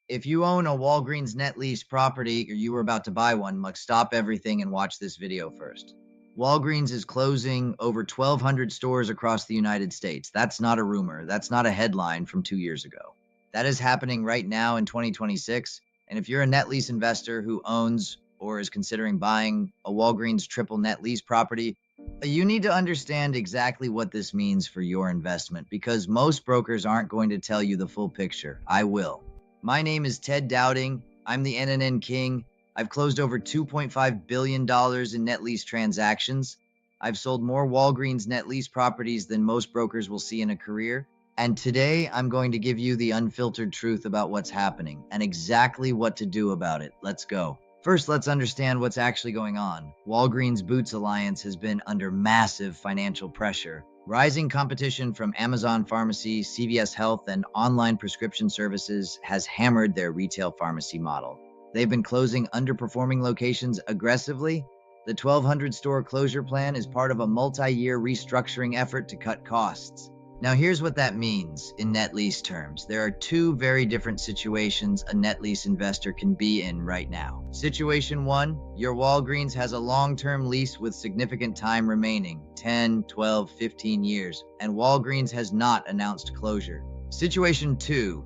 If you own a Walgreens net lease property or you were about to buy one, must stop everything and watch this video first. Walgreens is closing over 1,200 stores across the United States. That's not a rumor. That's not a headline from 2 years ago. That is happening right now in 2026. And if you're a net lease investor who owns or is considering buying a Walgreens triple net lease property, you need to understand exactly what this means for your investment because most brokers aren't going to tell you the full picture. I will. My name is Ted Dowding. I'm the NNN King. I've closed over $2.5 billion in net lease transactions. I've sold more Walgreens net lease properties than most brokers will see in a career. And today I'm going to give you the unfiltered truth about what's happening and exactly what to do about it. Let's go. First, let's understand what's actually going on. Walgreens Boots Alliance has been under massive financial pressure. Rising competition from Amazon Pharmacy, CVS Health, and online prescription services has hammered their retail pharmacy model. They've been closing underperforming locations aggressively. The 1,200 store closure plan is part of a multi-year restructuring effort to cut costs. Now, here's what that means in net lease terms. There are two very different situations a net lease investor can be in right now. Situation one, your Walgreens has a long-term lease with significant time remaining, 10, 12, 15 years, and Walgreens has not announced closure. Situation two,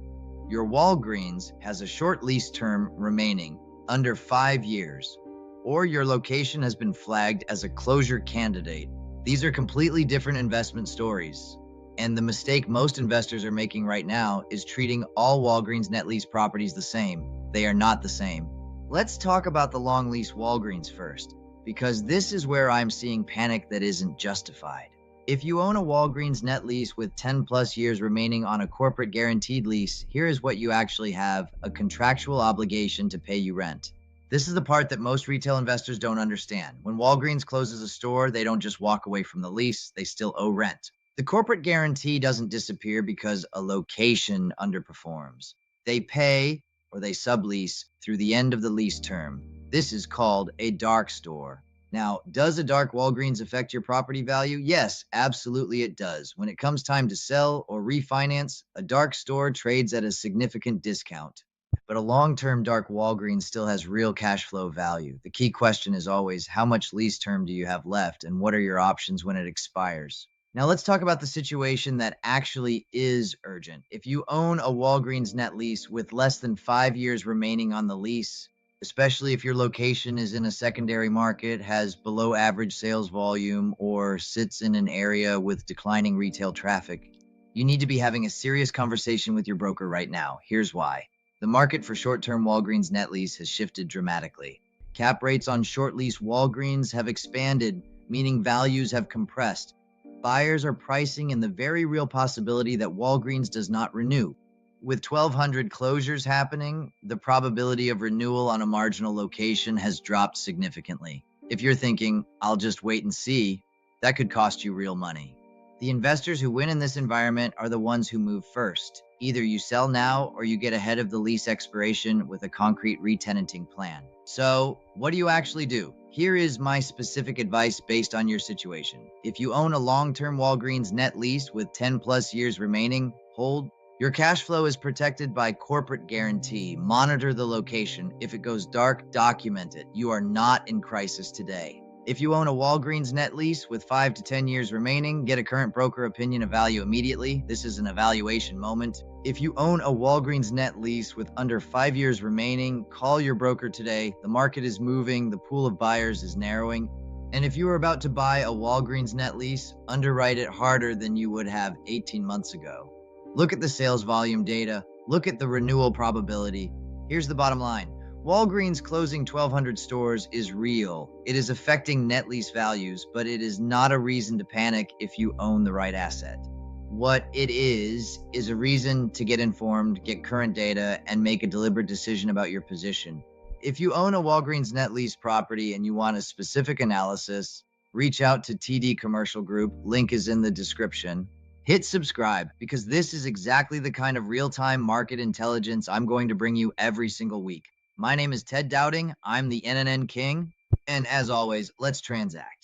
your Walgreens has a short lease term remaining, under 5 years, or your location has been flagged as a closure candidate. These are completely different investment stories. And the mistake most investors are making right now is treating all Walgreens net lease properties the same. They are not the same. Let's talk about the long lease Walgreens first, because this is where I'm seeing panic that isn't justified. If you own a Walgreens net lease with 10 plus years remaining on a corporate guaranteed lease, here is what you actually have: a contractual obligation to pay you rent. This is the part that most retail investors don't understand. When Walgreens closes a store, they don't just walk away from the lease, they still owe rent. The corporate guarantee doesn't disappear because a location underperforms. They pay or they sublease through the end of the lease term. This is called a dark store. Now, does a dark Walgreens affect your property value? Yes, absolutely it does. When it comes time to sell or refinance, a dark store trades at a significant discount. But a long-term dark Walgreens still has real cash flow value. The key question is always, how much lease term do you have left and what are your options when it expires? Now let's talk about the situation that actually is urgent. If you own a Walgreens net lease with less than 5 years remaining on the lease, especially if your location is in a secondary market, has below average sales volume, or sits in an area with declining retail traffic, you need to be having a serious conversation with your broker right now. Here's why. The market for short-term Walgreens net lease has shifted dramatically. Cap rates on short lease Walgreens have expanded, meaning values have compressed. Buyers are pricing in the very real possibility that Walgreens does not renew. With 1,200 closures happening, the probability of renewal on a marginal location has dropped significantly. If you're thinking, I'll just wait and see, that could cost you real money. The investors who win in this environment are the ones who move first. Either you sell now or you get ahead of the lease expiration with a concrete re-tenanting plan. So, what do you actually do? Here is my specific advice based on your situation. If you own a long-term Walgreens net lease with 10 plus years remaining, hold. Your cash flow is protected by corporate guarantee. Monitor the location. If it goes dark, document it. You are not in crisis today. If you own a Walgreens net lease with 5 to 10 years remaining, get a current broker opinion of value immediately. This is an evaluation moment. If you own a Walgreens net lease with under 5 years remaining, call your broker today. The market is moving, the pool of buyers is narrowing. And if you are about to buy a Walgreens net lease, underwrite it harder than you would have 18 months ago. Look at the sales volume data. Look at the renewal probability. Here's the bottom line. Walgreens closing 1,200 stores is real. It is affecting net lease values, but it is not a reason to panic if you own the right asset. What it is a reason to get informed, get current data, and make a deliberate decision about your position. If you own a Walgreens net lease property and you want a specific analysis, reach out to TD Commercial Group. Link is in the description. Hit subscribe because this is exactly the kind of real-time market intelligence I'm going to bring you every single week. My name is Ted Dowding. I'm the NNN King. And as always, let's transact.